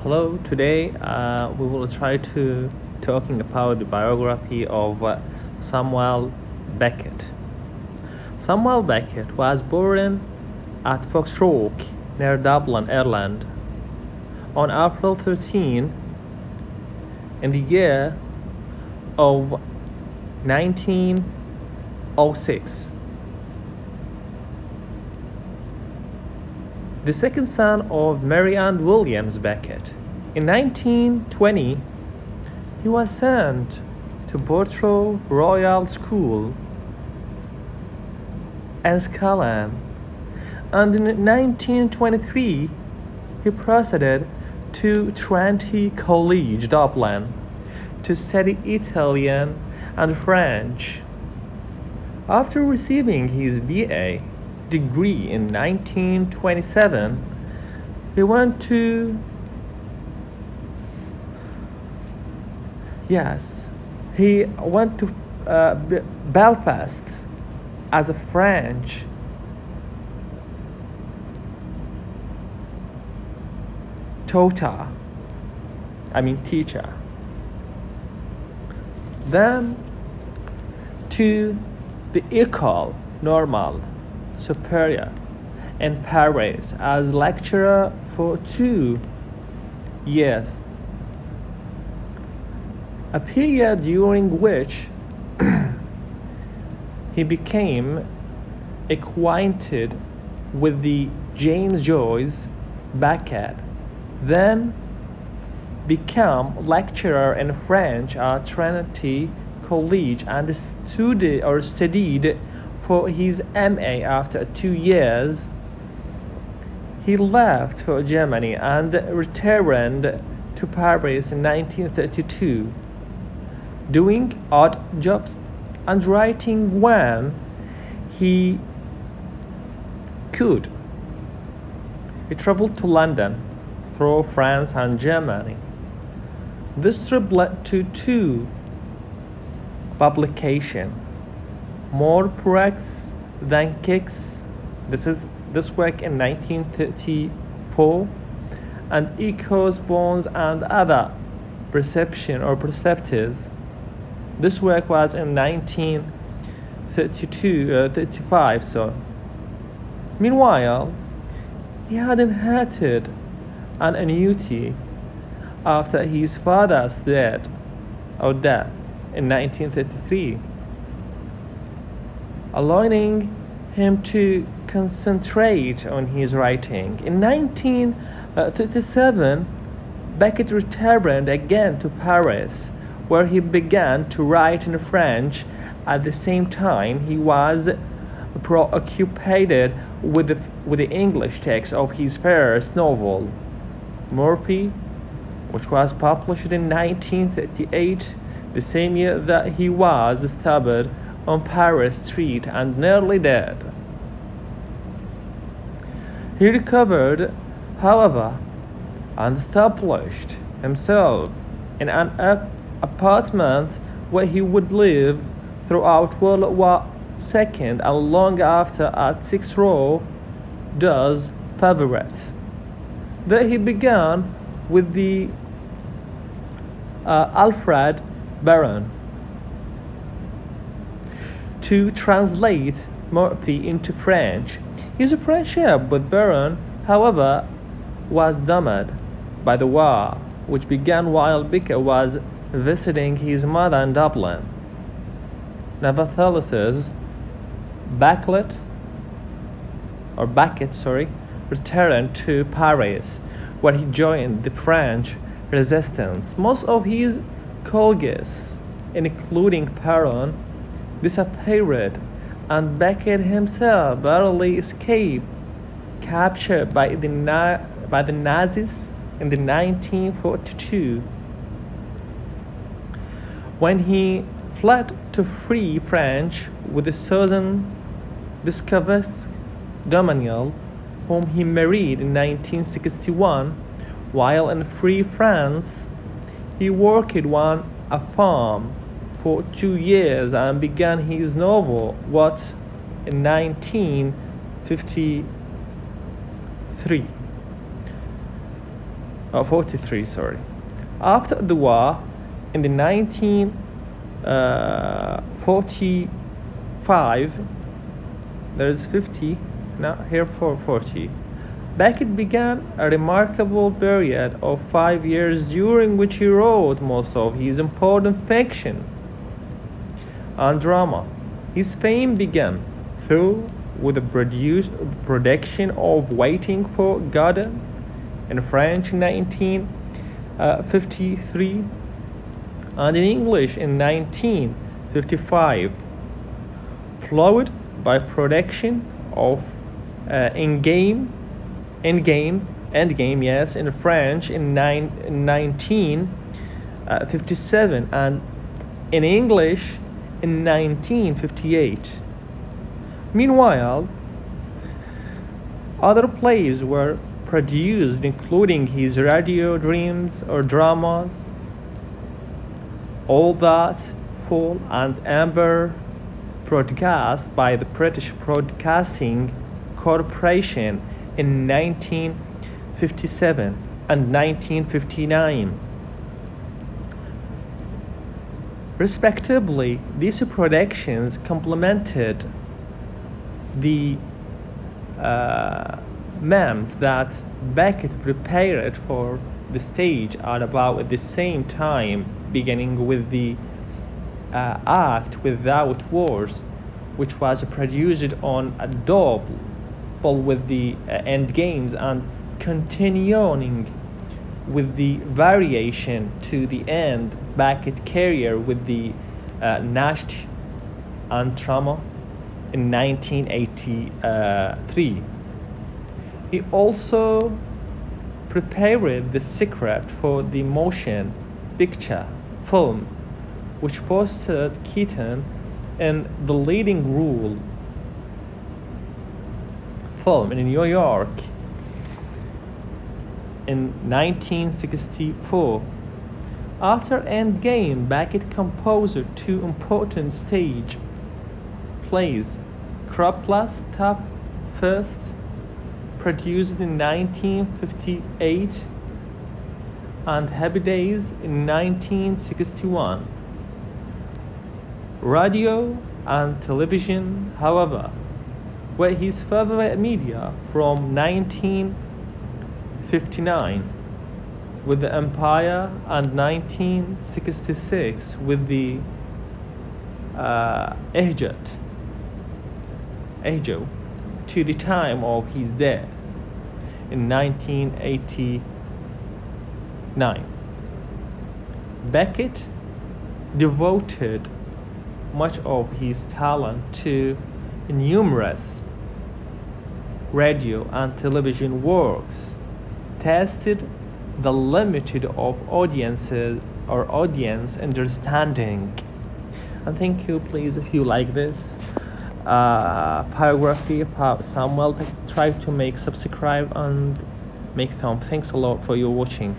Hello, today we will try to talking about the biography of Samuel Beckett. Samuel Beckett was born at Foxrock near Dublin, Ireland on April 13 in the year of 1906. The second son of Mary and Williams Beckett. In 1920, he was sent to Portrush Royal School in Scotland, and in 1923 he proceeded to Trinity College, Dublin, to study Italian and French. After receiving his BA degree in 1927, he went to Belfast as a French teacher. Then to the École Normale Supérieure in Paris as lecturer for 2 years, a period during which he became acquainted with the James Joyce Beckett, then became lecturer in French at Trinity College and studied for his MA. After 2 years, he left for Germany and returned to Paris in 1932, doing odd jobs and writing when he could. He traveled to London through France and Germany. This trip led to 2 publications, More Pricks Than Kicks. This work in 1934, and Echoes, Bones, and Other Perceptives. This work was in 1935. Meanwhile, he had inherited an annuity after his father's death in 1933, allowing him to concentrate on his writing. In 1937, Beckett returned again to Paris, where he began to write in French. At the same time, he was preoccupied with the English text of his first novel, Murphy, which was published in 1938, the same year that he was stabbed on Paris street and nearly dead. He recovered, however, and established himself in an apartment where he would live throughout World War II and long after at 6 Rue des Favourites. There he began with the Alfred Baron to translate Murphy into French. His friendship with Baron, however, was doomed by the war, which began while Beckett was visiting his mother in Dublin. Nevertheless, Beckett returned to Paris, where he joined the French resistance. Most of his colleagues, including Perron, disappeared, and Beckett himself barely escaped capture by the Nazis in 1942. When he fled to free France with his cousin Discovesk Gamaniel, whom he married in 1961, while in free France, he worked on a farm for 2 years and began his novel What in 1953. 43, sorry. After the war, in the 1945, there's 50, now here for 40. Beckett began a remarkable period of 5 years during which he wrote most of his important fiction and drama. His fame began, though, with the production of Waiting for Godot in French in 1953 and in English in 1955, followed by production of Endgame, yes, in French in 1957 and in English in 1958. Meanwhile, other plays were produced, including his radio dreams or dramas, All That Fall and Amber, broadcast by the British Broadcasting Corporation in 1957 and 1959. Respectively, these productions complemented the memes that Beckett prepared for the stage at about the same time, beginning with the act Without Wars, which was produced on a double with the end games and continuing with the variation to the end Beckett career with the Nasht and Trauma in 1983. He also prepared the script for the motion picture film, which posted Keaton in the leading role film in New York in 1964. After Endgame, Beckett composed two important stage plays, Croplus Top First, produced in 1958, and Happy Days in 1961. Radio and television, however, were his favorite media from 1959 with the Empire and 1966 with the Ejo, to the time of his death in 1989. Beckett devoted much of his talent to numerous radio and television works, tested the limit of audiences or audience understanding. And thank you, please, if you like this biography about Samuel, try to make subscribe and make thumb. Thanks a lot for your watching.